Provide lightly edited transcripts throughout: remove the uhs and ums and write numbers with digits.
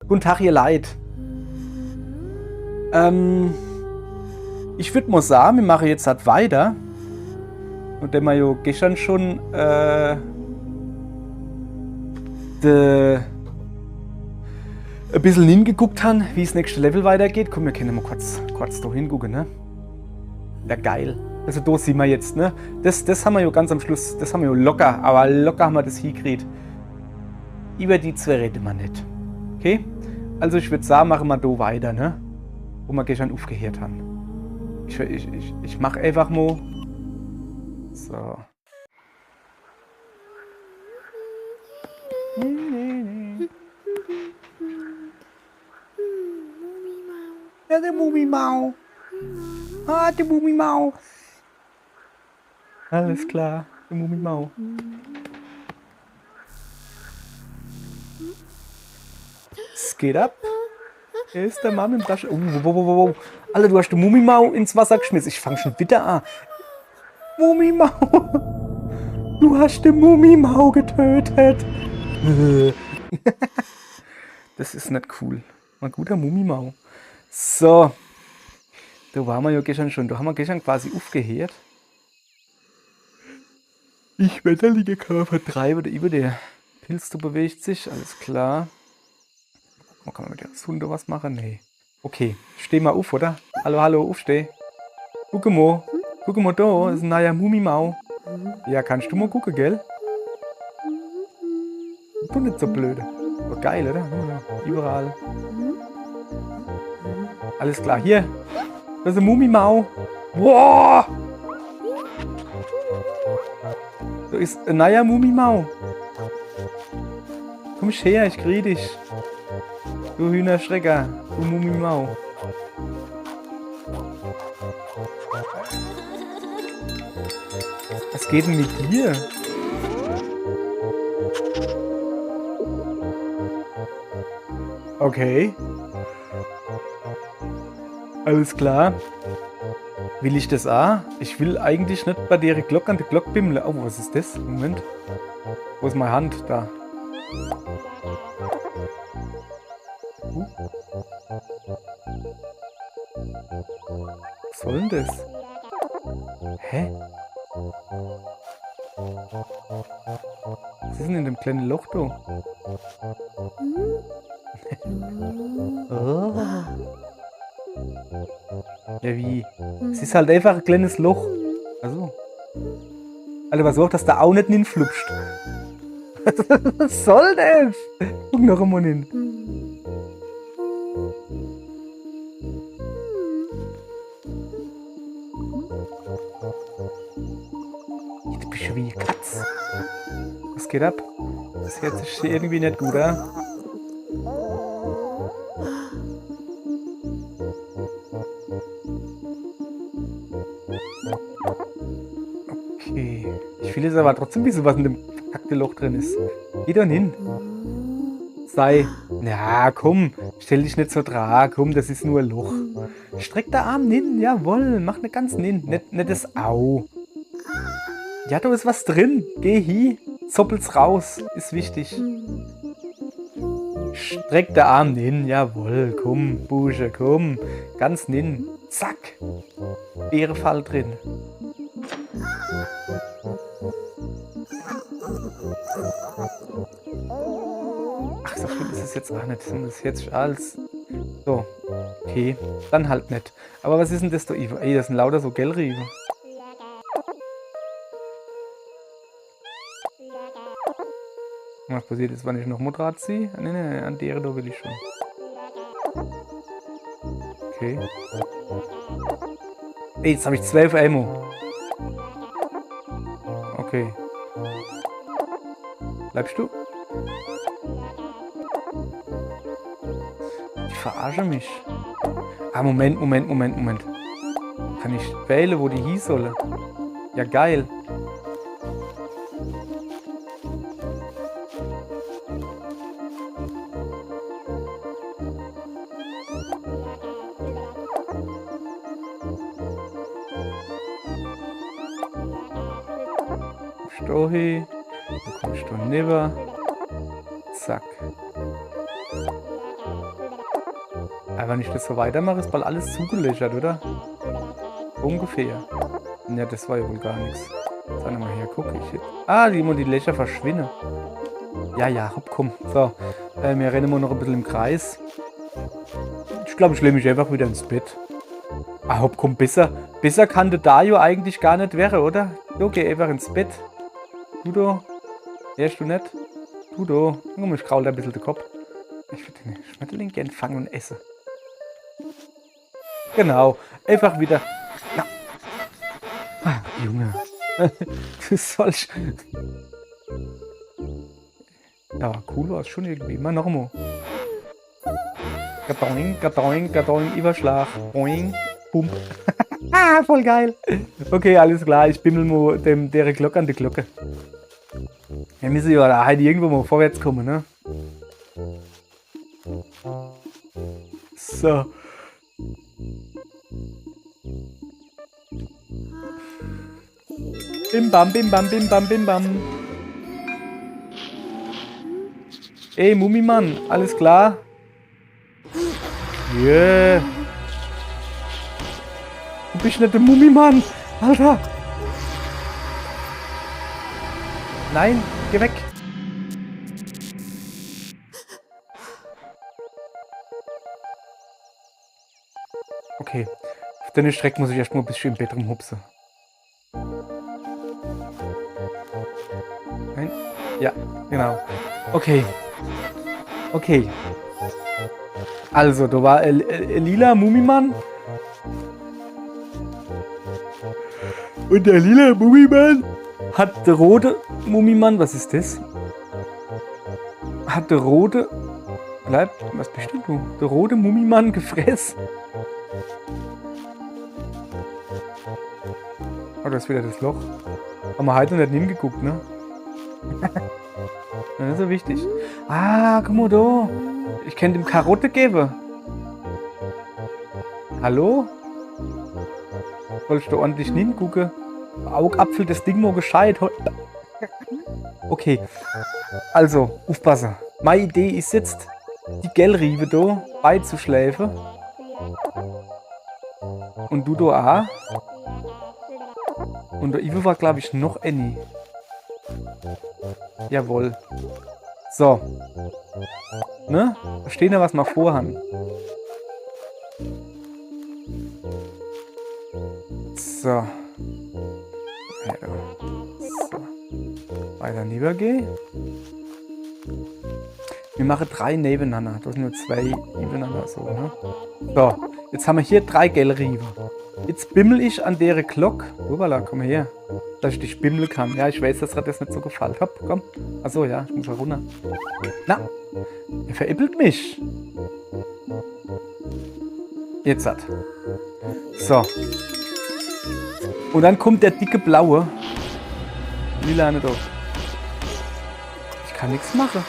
Guten Tag, ihr Leid. Ich würde mal sagen, wir machen jetzt halt weiter. Und der wir ja gestern schon ein bisschen hingeguckt haben, wie das nächste Level weitergeht. Komm, wir können mal kurz da hingucken, ne? Ja, geil. Also da sehen wir jetzt, ne? Das haben wir ja ganz am Schluss, das haben wir ja locker, aber locker haben wir das hingekriegt. Über die zwei reden wir nicht. Okay? Also ich würde sagen, machen wir da weiter, ne? Wo wir gestern aufgehört haben. Ich mache einfach mal. So. Ja, der Mumimau. Ah, der Mumimau. Alles klar, der Mumimau. Es geht ab. Hier ist der Mann im Tasche. Oh. Alter, du hast den Mumimau ins Wasser geschmissen. Ich fange schon wieder an. Mumimau. Du hast den Mumimau getötet. Das ist nicht cool. Ein guter Mumimau. So. Da waren wir ja gestern schon. Da haben wir gestern quasi aufgehört. Ich wetterliche Körper 3 oder über der Pilz, du bewegt sich. Alles klar. Kann man mit der Hunde was machen? Nee. Okay. Steh mal auf, oder? Hallo, aufsteh. Guck mal da. Ist ein neuer Mumimau. Ja, kannst du mal gucken, gell? Du nicht so blöde. Oh, geil, oder? Ja, überall. Alles klar, hier. Das ist ein Mumimau. Wow! Da ist ein neuer Mumimau. Komm her, ich krieg dich. Du Hühnerschrecker, du Mumimau. Was geht denn mit dir? Okay. Alles klar. Will ich das auch? Ich will eigentlich nicht bei der Glocke an der Glocke bimmeln. Oh, was ist das? Moment. Wo ist meine Hand? Da. Was soll denn das? Hä? Was ist denn in dem kleinen Loch da? Oh. Ja, wie? Es ist halt einfach ein kleines Loch. Also. Alter, was auch, dass da auch nicht hinflupscht. Was soll das? Guck noch einmal hin. Du bist schon wie eine Katze. Was geht ab? Das hört sich irgendwie nicht gut an. Okay. Ich will jetzt aber trotzdem wissen, was in dem verkackten Loch drin ist. Geh doch hin. Sei. Na komm, stell dich nicht so dran. Komm, das ist nur ein Loch. Streck der Arm hin. Jawohl, mach nicht ganz hin. Nicht das Au. Ja, da ist was drin. Geh hin. Zoppel's raus. Ist wichtig. Streck der Arm hin. Jawohl, komm, Busche, komm. Ganz hin. Zack. Beerefall drin. Ach, so schlimm ist es jetzt auch nicht. Das ist jetzt alles. So. Okay. Dann halt nicht. Aber was ist denn das da, Ivo? Ey, das sind lauter so Gellriebe. Was passiert jetzt, wenn ich noch Motorrad ziehe? Nee, an der da will ich schon. Okay. Ey, jetzt habe ich 12 Ammo. Okay. Bleibst du? Ich verarsche mich. Ah, Moment. Kann ich wählen, wo die hieß soll? Ja, geil. Da hin. Dann kommst du rüber. Zack. Aber wenn ich das so weitermache, ist bald alles zugelöchert, oder? Ungefähr. Ja, das war ja wohl gar nichts. Sag mal her, guck ich. Ah, die Löcher verschwinden. Ja, hopp, komm. So, wir rennen mal noch ein bisschen im Kreis. Ich glaube, ich lege mich einfach wieder ins Bett. Ah, hopp, komm, besser kann der Dario eigentlich gar nicht wäre, oder? Jo, geh einfach ins Bett. Du, hörst du nicht? Du, komm, ich kraul da ein bisschen den Kopf. Ich würde den Schmetterling gern fangen und essen. Genau, einfach wieder. Ja. Ah, Junge. Du sollst. Ja, cool war es schon irgendwie. Immer noch mal. Gadoing, Überschlag. Boing, bum. Ah, voll geil. Okay, alles klar. Ich bimmel mal der Glocke an die Glocke. Wir müssen ja da halt irgendwo mal vorwärts kommen, ne? So. Bim bam, bim bam, bim bam, bim bam. Ey, Mumimann, alles klar? Yeah. Du bist nicht der Mumimann, Alter. Nein, geh weg. Okay, auf deine Strecke muss ich erst mal ein bisschen im Bett rumhupsen. Nein? Ja, genau. Okay. Also, da war lila Mumimann. Und der lila Mumimann hat der rote Mumimann, was ist das? Hat der rote, was bist denn du? Der rote Mumimann gefressen. Oh, das ist wieder das Loch. Haben wir heute noch nicht hingeguckt, ne? Das ist so wichtig. Ah, guck mal da. Ich kann dem Karotte geben. Hallo? Sollst du ordentlich hingucken? Augapfel, das Ding mal gescheit. Okay. Also, aufpassen. Meine Idee ist jetzt, die Gellriebe da beizuschläfen. Und du da auch. Und der Ivo war, glaube ich, noch Annie. Jawohl. So. Ne? Da stehen ja was mal vorhand. So. Ja, so. Weiter rübergehen. Wir machen 3 nebeneinander. Das sind nur 2 nebeneinander. So, ne? So. Jetzt haben wir hier 3 Gellriebe. Jetzt bimmel ich an der Glocke. Hoppala, komm her. Dass ich dich bimmeln kann. Ja, ich weiß, dass dir das nicht so gefällt. Hopp, komm. Achso, ja, ich muss mal runter. Na, er veräppelt mich. Jetzt hat. So. Und dann kommt der dicke blaue. Lila nicht auf. Ich kann nichts machen.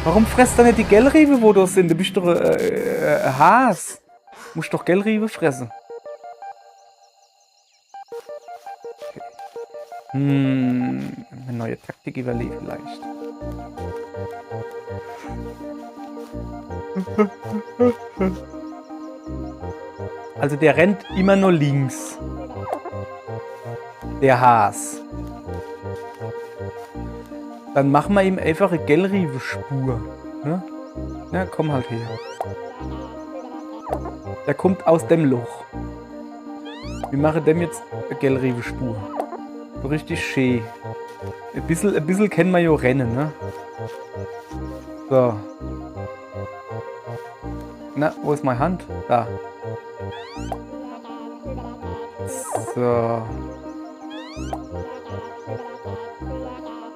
Warum fresst er nicht die Gellriebe, wo du sind? Du bist doch Haas. Du musst doch Gellriebe fressen. Okay. Eine neue Taktik überlegen vielleicht. Also der rennt immer nur links. Der Haas. Dann machen wir ihm einfach eine Gellriebe-Spur. Ne? Ja, komm halt her. Der kommt aus dem Loch. Wir machen dem jetzt eine Gellriebe-Spur. So richtig schön. Ein bisschen kennen wir ja rennen, ne? So. Na, wo ist meine Hand? Da. So.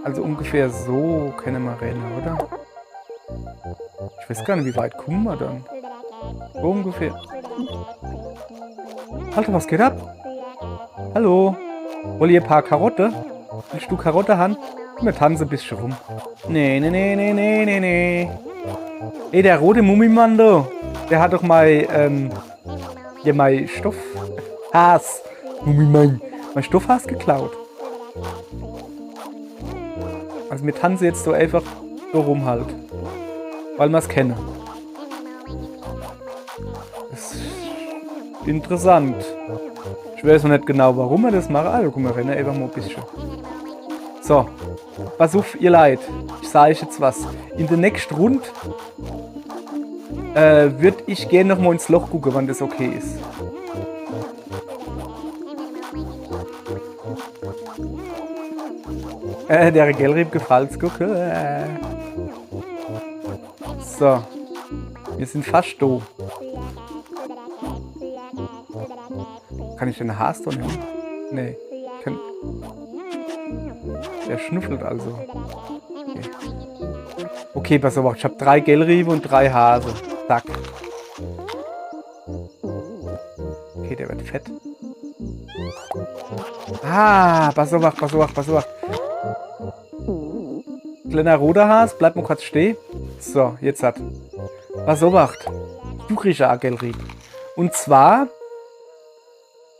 Also ungefähr so können wir rennen, oder? Ich weiß gar nicht, wie weit kommen wir dann? So ungefähr. Alter, was geht ab? Hallo? Wollt ihr ein paar Karotte? Willst du Karotte haben? Wir tanzen ein bisschen rum. Nee. Ey, der rote Mumimann da, der hat doch mal, hier mein Stoffhaas. Mumimann. Mein Stoffhaas geklaut. Also wir tanzen jetzt so einfach so rum halt. Weil wir es kennen. Interessant. Ich weiß noch nicht genau, warum wir das machen. Also, guck mal, rennen einfach mal ein bisschen. So. Pass auf, ihr Leid. Ich sage euch jetzt was. In der nächsten Runde würde ich gerne noch mal ins Loch gucken, wann das okay ist. Der Gelrieb gefällt's, gucke. So. Wir sind fast da. Kann ich den Haas doch nehmen? Nee. Der schnüffelt also. Okay, pass auf. Ich habe 3 Gelriebe und 3 Hase. Zack. Okay, der wird fett. Ah, pass auf, pass auf, pass auf. Kleiner roter Has, bleib mal kurz stehen. So, jetzt hat. Pass auf, du kriegst ja Gelrieb. Und zwar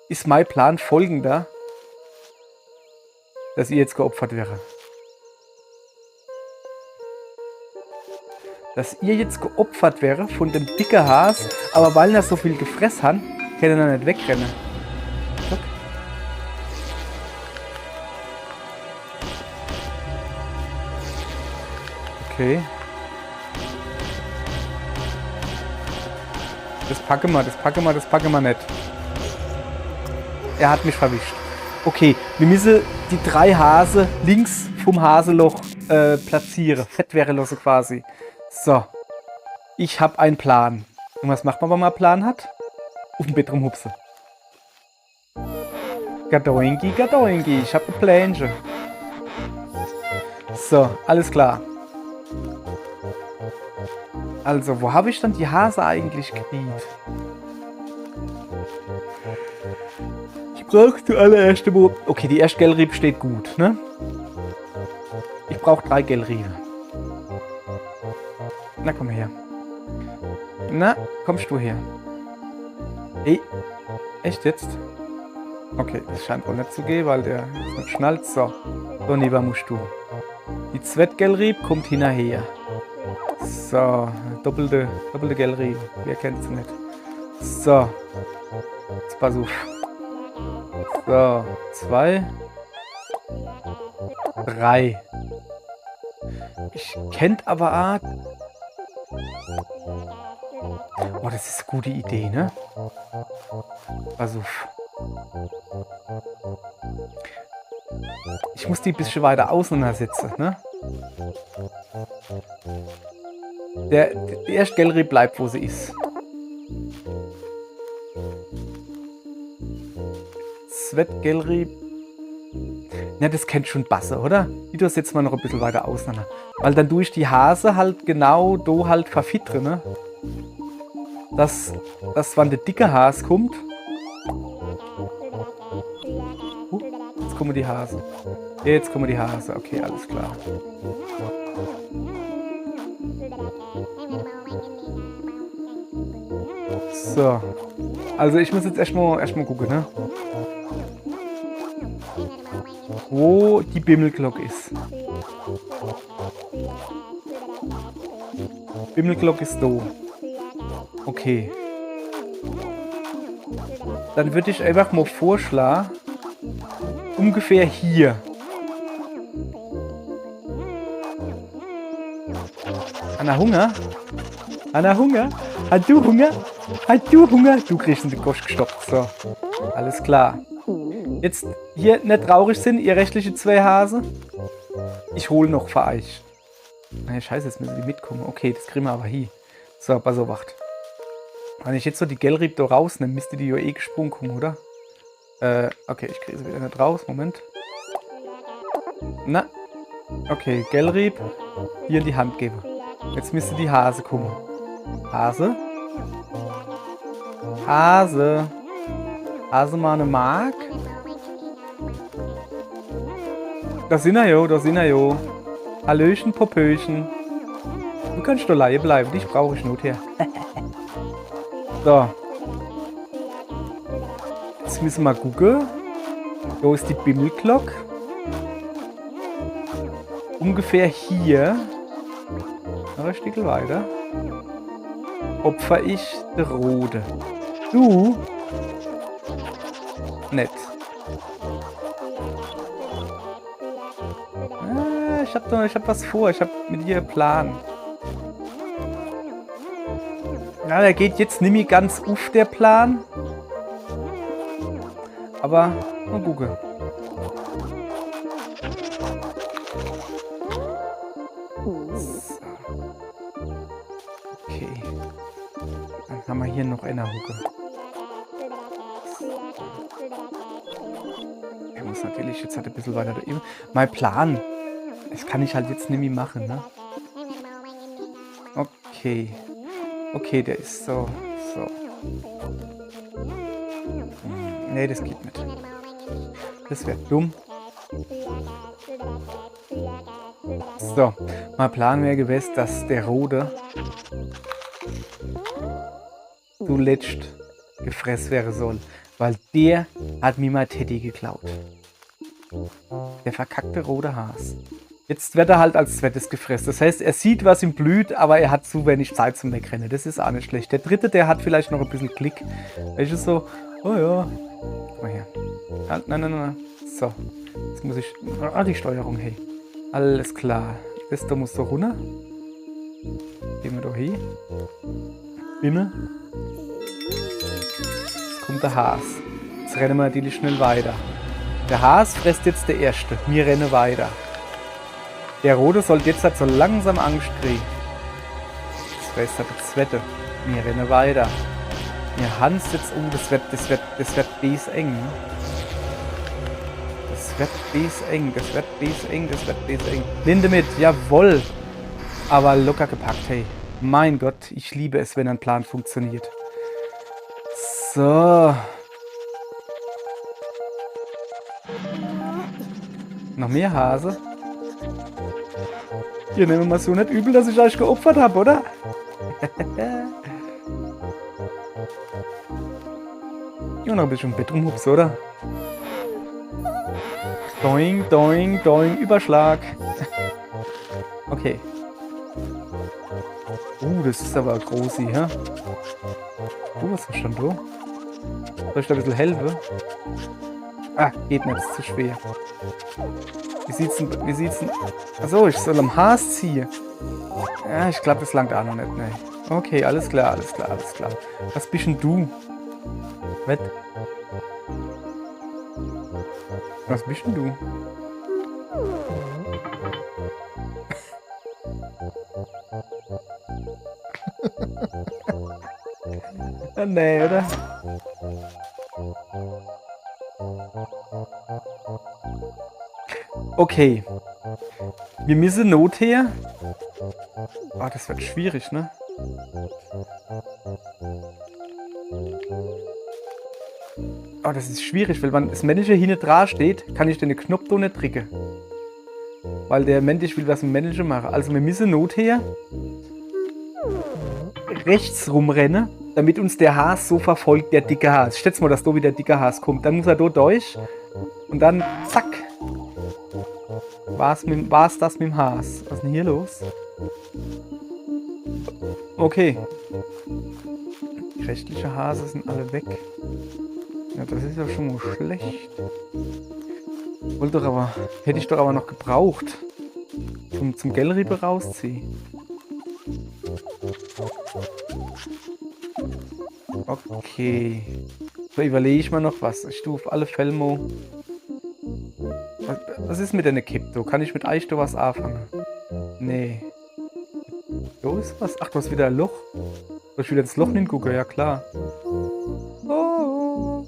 ist mein Plan folgender, dass ihr jetzt geopfert wäre. Dass ihr jetzt geopfert wäre von dem dicken Has, aber weil er so viel gefressen hat, kann er nicht wegrennen. Guck. Okay. Das packen wir, das packen wir, das packen wir nicht. Er hat mich verwischt. Okay, wir müssen die 3 Hase links vom Haseloch platzieren. Fett wäre lassen quasi. So. Ich habe einen Plan. Und was macht man, wenn man einen Plan hat? Auf dem Bett rumhupsen. Gadoingi, Gadoingi. Ich habe ein Plänchen. So, alles klar. Also, wo habe ich dann die Hase eigentlich gekriegt? Ich brauche zuallererst mal... Okay, die erste Gelrieb steht gut, ne? Ich brauche 3 Gelriebe. Na, komm her. Na, kommst du her. Ey, echt jetzt? Okay, das scheint wohl nicht zu gehen, weil der ist nicht schnallt. So, so lieber musst du. Die zweite Gelrieb kommt hinterher. So, doppelte Gelrieb. Wer kennt sie nicht? So, jetzt pass auf. So, 2, 3. Ich kennt aber auch... Oh, das ist eine gute Idee, ne? Also... Ich muss die ein bisschen weiter auseinandersetzen, ne? Die erste Gelrieb bleibt, wo sie ist. Zweite Gelrieb... Ja, das kennt schon Basse, oder? Die tust jetzt mal noch ein bisschen weiter auseinander. Weil dann durch die Hase halt genau da halt verfittere, ne? Dass wann der dicke Has kommt. Jetzt kommen die Hase. Jetzt kommen die Hase. Okay, alles klar. So. Also ich muss jetzt erstmal gucken, ne? Wo die Bimmelglocke ist. Bimmelglocke ist da. Okay. Dann würde ich einfach mal vorschlagen, ungefähr hier. Anna Hunger? Anna Hunger? Hast du Hunger? Hast du Hunger? Du kriegst den Gosch gestoppt. So. Alles klar. Jetzt hier nicht traurig sind, ihr rechtliche 2 Hase. Ich hole noch für euch. Nein, scheiße, jetzt müssen die mitkommen. Okay, das kriegen wir aber hier. So, pass auf, wacht. Wenn ich jetzt so die Gelrieb da rausnehme, müsste die ja eh gesprungen kommen, oder? Okay, ich kriege sie wieder nicht raus. Moment. Na. Okay, Gelrieb hier in die Hand geben. Jetzt müsste die Hase kommen. Hase? Hase. Hase mal eine Mark. Da sind er jo, da sind er jo. Hallöchen, Popöchen. Du kannst doch Laie bleiben, dich brauche ich not her. So. Jetzt müssen wir gucken. Wo ist die Bimmelglocke? Ungefähr hier. Noch ein Stück weiter. Opfer ich der Rode. Du Nett. Ich hab was vor. Ich hab mit ihr einen Plan. Ja, der geht jetzt nicht mehr ganz auf, der Plan. Aber mal gucken. So. Okay. Dann haben wir hier noch eine Hucke. Er muss natürlich jetzt halt ein bisschen weiter da eben. Mein Plan. Das kann ich halt jetzt nicht mehr machen, ne? Okay. Okay, der ist so. Nee, das geht nicht. Das wäre dumm. So, mein Plan wäre gewesen, dass der Rote zuletzt gefressen wäre soll. Weil der hat mir mein Teddy geklaut. Der verkackte rote Has. Jetzt wird er halt als zweites gefressen. Das heißt, er sieht, was ihm blüht, aber er hat zu wenig Zeit zum Wegrennen. Das ist auch nicht schlecht. Der dritte, der hat vielleicht noch ein bisschen Klick. Welches ist so, oh ja. Guck mal her. Halt, nein. So. Jetzt muss ich. Ah, die Steuerung, hey. Alles klar. Das da muss so runter. Gehen wir da hin. Innen. Jetzt kommt der Has. Jetzt rennen wir natürlich schnell weiter. Der Has frisst jetzt der Erste. Wir rennen weiter. Der Rote sollte jetzt halt so langsam Angst kriegen. Jetzt frisst er der Zweite. Wir rennen weiter. Wir Hans jetzt um. Das wird eng. Das wird eng. Linde mit, jawohl. Aber locker gepackt, hey. Mein Gott, ich liebe es, wenn ein Plan funktioniert. So. Noch mehr Hase. Hier nehmen wir mal so nicht übel, dass ich euch geopfert habe, oder? Ja, noch ein bisschen Bett rumhups, oder? Doing, doing, doing, Überschlag. Okay. Das ist aber groß hier, hä? Was ist schon da? Soll ich da ein bisschen helfen? Ah, geht nicht, ist zu schwer. Wie sieht's denn? Achso, ich soll am Has ziehen. Ja, ich glaube, das langt auch noch nicht, ne. Okay, alles klar. Was bist denn du? Was bist denn du? Nee, oder? Okay. Wir müssen Not her. Ah, das wird schwierig, ne? Oh, das ist schwierig, weil wenn das Männliche hinten dran steht, kann ich den Knopf da nicht drücken. Weil der Männliche will was mit dem Männlichen machen. Also wir müssen Not her rechts rumrennen, damit uns der Has so verfolgt, der dicke Has. Schätz mal, dass da wieder der dicke Has kommt. Dann muss er da durch und dann zack. War's das mit dem Has? Was ist denn hier los? Okay. Die rechtlichen Hase sind alle weg. Ja, das ist ja schon mal schlecht. Hätte ich doch aber noch gebraucht. Zum Gellriebe rausziehen. Okay. So, überlege ich mal noch was. Ich tue auf alle Fälle mal. Was ist mit der Kipto? Kann ich mit Eich da was anfangen? Nee. So ist was. Ach, du hast wieder ein Loch. Soll ich wieder ins Loch hingucken? Ja, klar. Oh.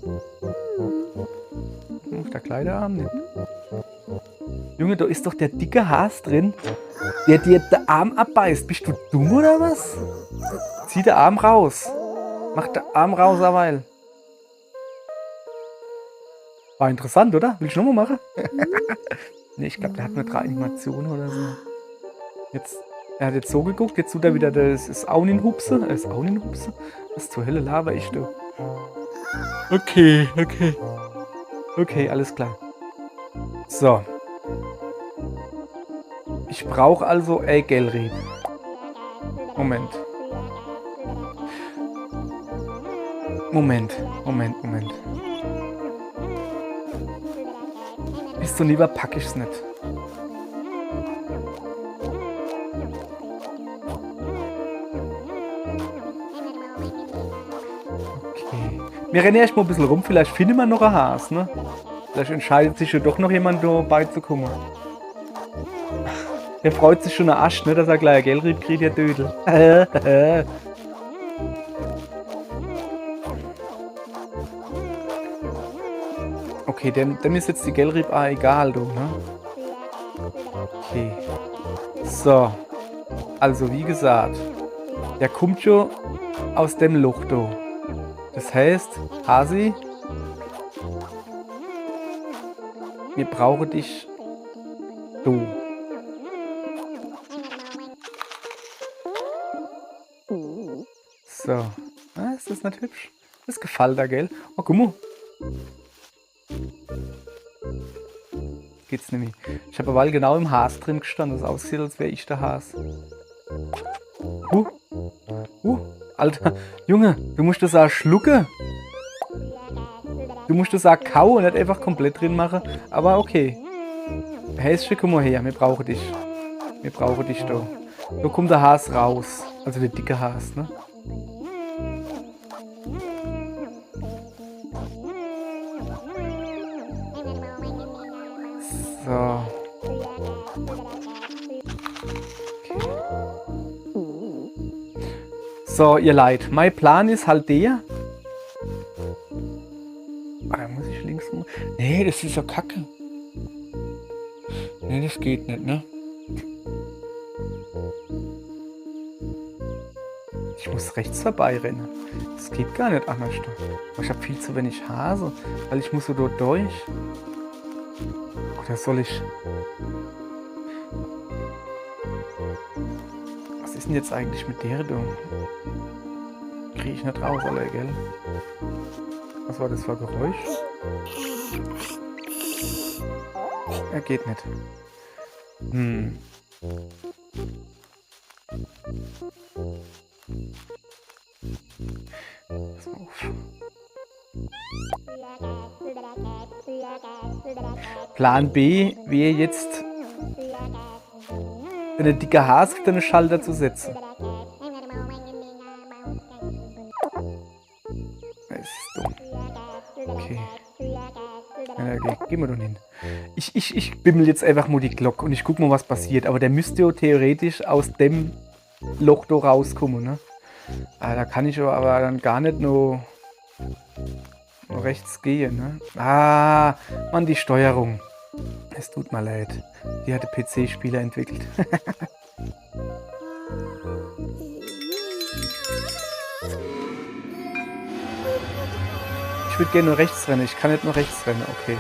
Der Kleiderarm nicht. Junge, da ist doch der dicke Has drin, der dir den Arm abbeißt. Bist du dumm oder was? Zieh den Arm raus. Mach den Arm raus, weil. War interessant, oder? Will ich nochmal machen? Nee, ich glaube, der hat nur 3 Animationen oder so. Jetzt, er hat jetzt so geguckt, jetzt tut er wieder das Auninhupse. Was zur Hölle laber ich, du? Okay, alles klar. So. Ich brauche also Moment. Ist so lieber packe ich's nicht. Okay. Wir rennen erst mal ein bisschen rum, vielleicht finden wir noch ein Has, ne? Vielleicht entscheidet sich ja doch noch jemand da beizukommen. Der freut sich schon ein Asch, ne, dass er gleich ein Gelrieb kriegt, der Dödel. Okay, dem ist jetzt die Gelrieb egal, du, ne? Okay. So. Also, wie gesagt, der kommt schon aus dem Loch, da. Das heißt, Hasi, wir brauchen dich, du. So. Ah, ist das nicht hübsch? Das gefällt da, gell? Oh, guck mal. Geht's nämlich. Ich habe aber genau im Has drin gestanden. Das aussieht, als wäre ich der Has. Alter, Junge, du musst das auch schlucken. Du musst das auch kauen und nicht einfach komplett drin machen. Aber okay. Häschen, komm mal her, wir brauchen dich. Wir brauchen dich da. Da kommt der Has raus. Also der dicke Has, ne? So. Okay. So, ihr Leid. Mein Plan ist halt der. Ah, da muss ich links rum. Nee, das ist ja Kacke. Nee, das geht nicht, ne? Ich muss rechts vorbei rennen. Das geht gar nicht anders. Aber ich habe viel zu wenig Hase, weil ich muss so dort durch. Oder soll ich... Was ist denn jetzt eigentlich mit der da? Kriege ich nicht raus, alle, gell? Was war das für ein Geräusch? Er geht nicht. Pass mal auf. Plan B wäre jetzt, wenn ein dicker Has gibt, einen Schalter zu setzen. Das ist dumm. Okay. Ja, okay. Gehen wir doch hin. Ich bimmel jetzt einfach mal die Glocke und ich guck mal, was passiert. Aber der müsste ja theoretisch aus dem Loch da rauskommen, ne? Da kann ich aber dann gar nicht nur rechts gehen, ne? Ah, Mann, die Steuerung. Es tut mir leid. Die hat der PC-Spieler entwickelt. Ich würde gerne nur rechts rennen. Ich kann nicht nur rechts rennen. Okay.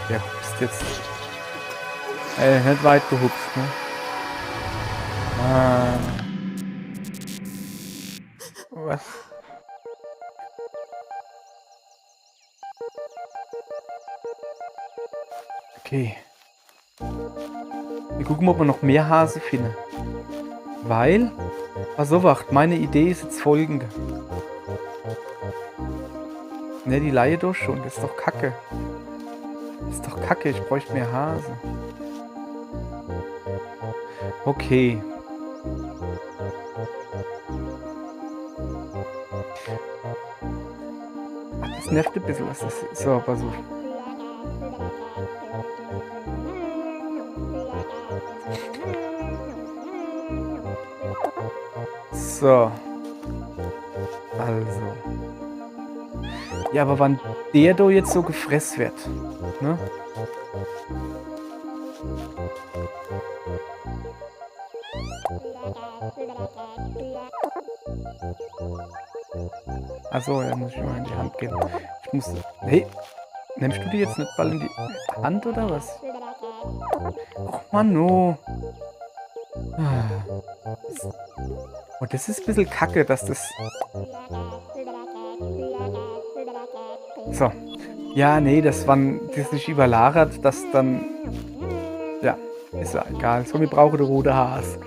Ja, bist jetzt nicht weit gehupst, ne? Ah. Was? Okay. Wir gucken, ob wir noch mehr Hase finden. Weil, pass auf, wacht, meine Idee ist jetzt folgende. Ne, die Laie doch schon, das ist doch Kacke. Das ist doch Kacke, ich bräuchte mehr Hase. Okay. Ach, das nervt ein bisschen, was das ist. So, pass auf. So. Also. Ja, aber wann der da jetzt so gefressen wird, ne? Achso, ja, muss ich mal in die Hand geben. Ich muss... Hey, nimmst du die jetzt nicht bald in die Hand, oder was? Och, Mano. Oh, das ist ein bisschen kacke, dass das... So. Ja, nee, das sich überlagert, das dann... Ja, ist ja egal. So, wir brauchen den roten Has.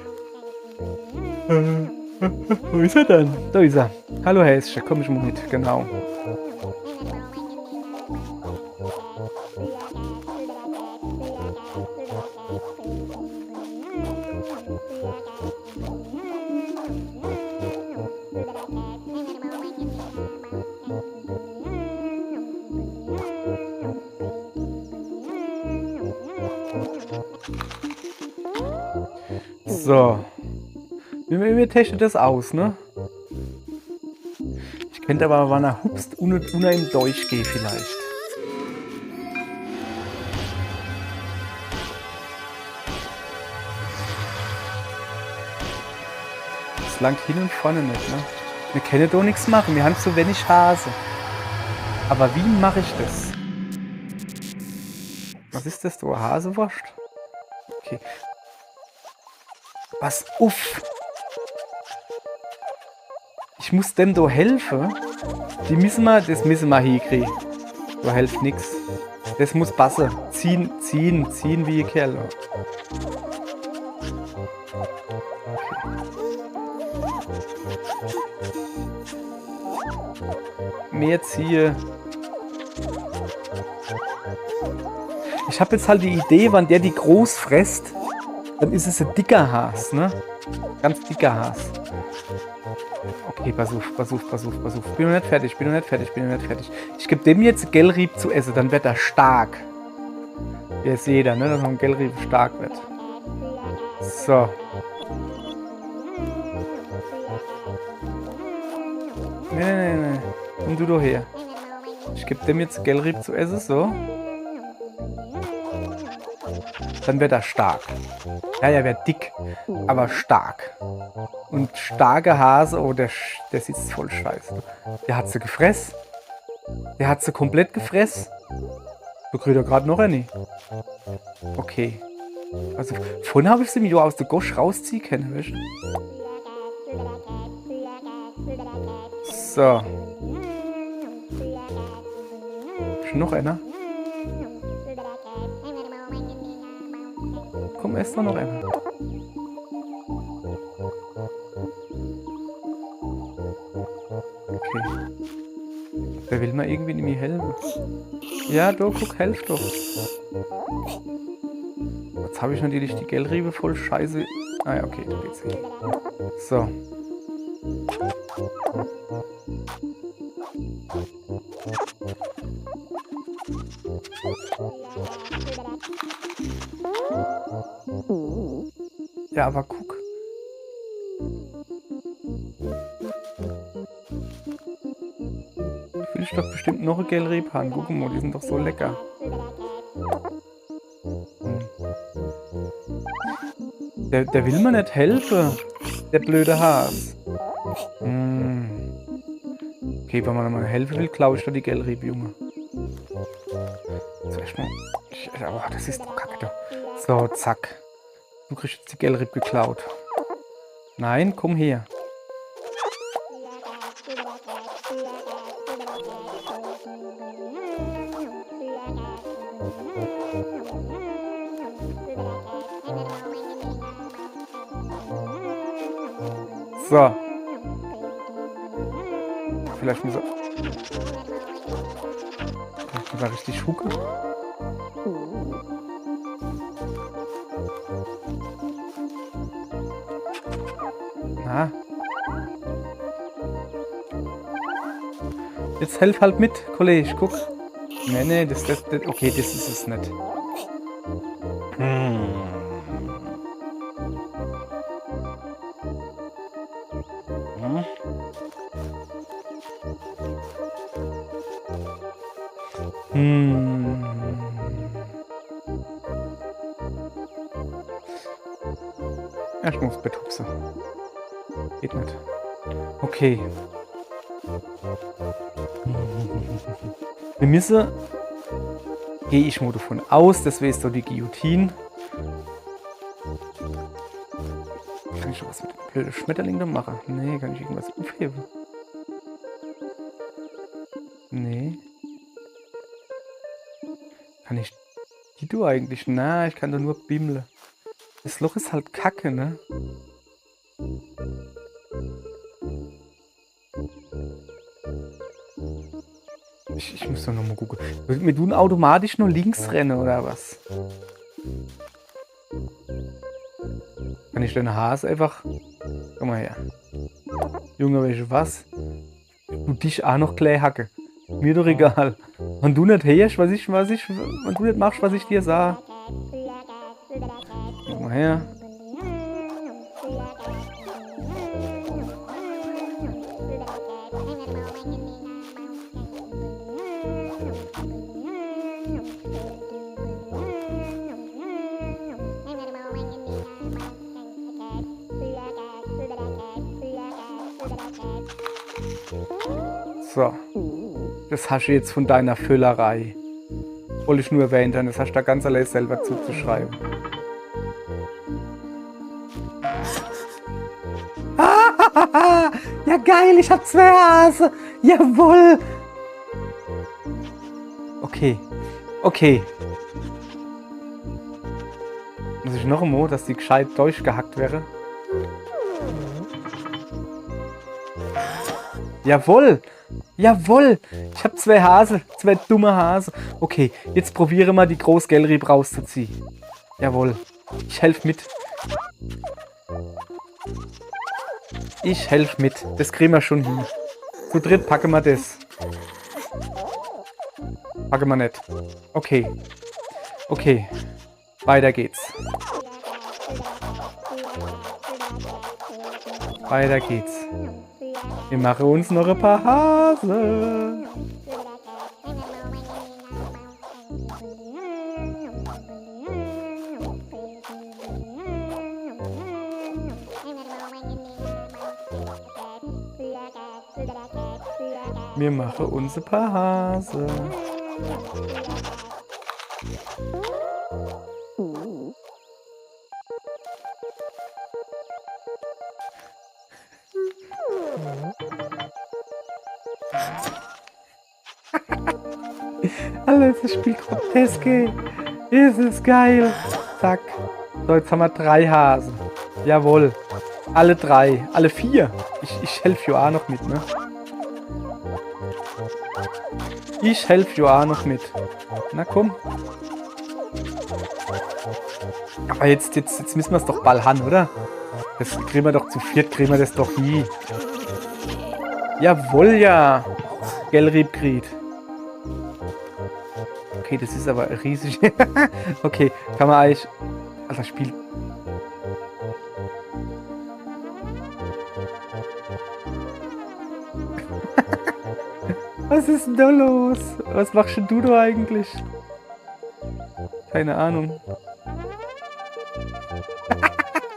Wo ist er denn? Da ist er. Hallo Häschen, komm ich mal mit, genau. So. Wir testen das aus, ne? Ich könnte aber, wann er hupst, unter ihm durchgehen vielleicht. Das langt hin und vorne nicht, ne? Wir können doch nichts machen, wir haben zu wenig Hase. Aber wie mache ich das? Was ist das, du Hasewurst? Okay. Was? Uff! Ich muss dem da helfen. Das müssen wir hinkriegen. Da hilft nichts. Das muss passen. Ziehen wie ein Kerl. Mehr ziehe. Ich habe jetzt halt die Idee, wenn der die groß frisst, dann ist es ein dicker Has, ne? Ganz dicker Has. Okay, pass auf. Bin noch nicht fertig. Ich gebe dem jetzt Gellrieb zu essen, dann wird er stark. Jetzt jeder, ne? Dass ein Gellrieb stark wird. So. Nee. Komm du doch her. Ich gebe dem jetzt Gellrieb zu essen, so. Dann wird er stark. Ja, er wird dick, aber stark. Und starke Hase, oh, der sitzt voll scheiße. Der hat sie gefressen. Der hat sie komplett gefressen. Du kriegst ja gerade noch eine. Okay. Also, vorhin habe ich sie mir aus der Gosch rausziehen können, weißt du? So. Ist noch einer? Komm, ist da noch einer. Okay. Der will mir irgendwie nicht mehr helfen. Ja, du, guck, helf doch. Jetzt habe ich natürlich die Gellriebe voll scheiße. Ah ja, okay, da geht's hin. So. Ja, aber guck. Du willst doch bestimmt noch ein Gellrieb haben. Guck mal, die sind doch so lecker. Der will mir nicht helfen. Der blöde Has. Okay, wenn man mal helfen will, klaue ich da die Gellrieb, Junge. Zuerst mal. Oh, das ist doch kacke da. So, zack. Du kriegst jetzt die Gellrieb geklaut. Nein, komm her. So. Vielleicht muss er richtig hucken. Na. Jetzt helf halt mit, Kollege, guck. Nee, okay, das ist es nicht. Ich muss betupsen. Geht nicht. Okay. Wir müssen, gehe ich mal davon aus, das wäre so die Guillotine. Kann ich noch was mit dem blöden Schmetterling da machen? Nee, kann ich irgendwas aufheben? Nee. Kann ich die du eigentlich? Na, ich kann doch nur bimmeln. Das Loch ist halt kacke, ne? Ich muss doch nochmal gucken. Wir tun automatisch nur links rennen, oder was? Kann ich den Hase einfach... Komm mal her. Junge, welche was? Du dich auch noch gleich hacke. Mir doch egal. Wenn du nicht hörst, wenn du nicht machst, was ich dir sag. Komm mal her. So. Das hast du jetzt von deiner Füllerei. Wollte ich nur erwähnt haben, das hast du da ganz allein selber zuzuschreiben. Ja geil, ich hab 2 Hase. Jawohl. Okay. Okay. Muss ich noch einmal, dass die gescheit durchgehackt wäre? Jawohl. Jawohl. Ich hab 2 Hase. 2 dumme Hase. Okay, jetzt probiere mal die Großgelrieb rauszuziehen. Jawohl. Ich helfe mit. Ich helfe mit. Das kriegen wir schon hin. Zu dritt packen wir das. Packen wir nicht. Okay. Okay. Weiter geht's. Weiter geht's. Wir machen uns noch ein paar Hase. Wir machen uns ein paar Hase. Alles, das Spiel groteske. Ist es geil. Zack. So, jetzt haben wir 3 Hasen. Jawohl. Alle 3. Alle 4. Ich helfe ja auch noch mit, ne? Ich helfe ja auch noch mit. Na komm. Aber jetzt müssen wir es doch bald haben, oder? Das kriegen wir doch zu 4, kriegen wir das doch nie. Jawohl, ja. Gelriebkrieg. Okay, das ist aber riesig. Okay, kann man eigentlich... Alter, Spiel... Was ist denn da los? Was machst denn du da eigentlich? Keine Ahnung.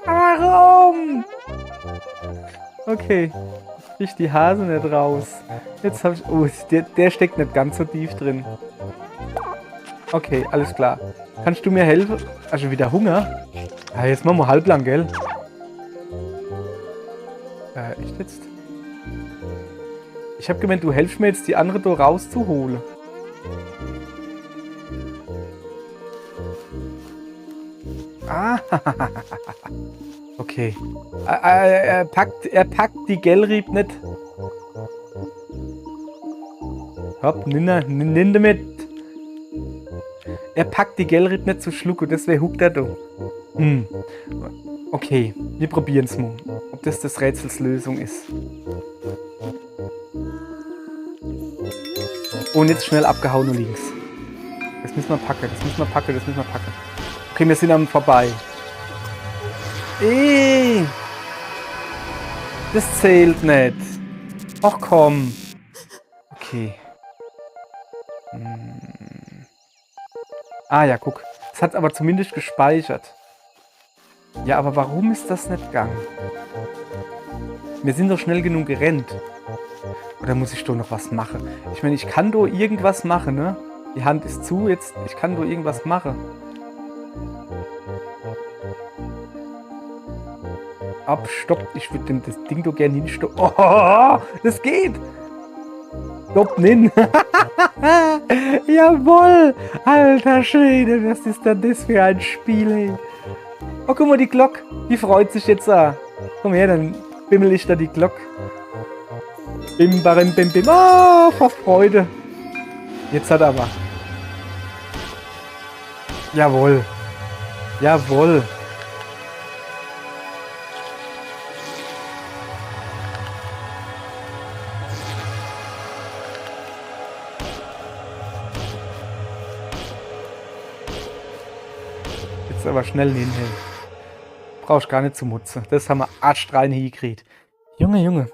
Warum? Okay. Ich die Hase nicht raus. Jetzt habe ich... Oh, der steckt nicht ganz so tief drin. Okay, alles klar. Kannst du mir helfen? Also wieder Hunger? Ah, jetzt machen wir halblang, gell? Echt jetzt? Ich habe gemeint, du helfst mir jetzt, die andere da rauszuholen. Ah, okay. Er packt die Gelrieb nicht. Hopp, nimm damit. Er packt die Gelrieb nicht zu schlucken, deswegen huckt er da. Okay, wir probieren es mal, ob das des Rätsels Lösung ist. Und jetzt schnell abgehauen und links. Das müssen wir packen, das müssen wir packen, das müssen wir packen. Okay, wir sind am vorbei. Das zählt nicht. Ach komm. Okay. Ah ja, guck. Es hat aber zumindest gespeichert. Ja, aber warum ist das nicht gegangen? Wir sind doch schnell genug gerannt. Oder muss ich doch noch was machen? Ich meine, ich kann doch irgendwas machen, ne? Die Hand ist zu, jetzt, ich kann doch irgendwas machen. Stopp. Ich würde das Ding doch gerne hinstoppen. Oh, das geht! Stopp, nin! Jawohl! Alter Schwede, was ist denn das für ein Spiel, ey? Oh, guck mal, die Glock. Die freut sich jetzt. Komm her, dann bimmel ich da die Glock. Bim, barim, bim, bim. Oh, vor Freude. Jetzt hat er aber. Jawohl. Jawohl. Jetzt aber schnell hinhängen. Brauchst gar nicht zu mutzen. Das haben wir artstrein hingekriegt. Junge, Junge.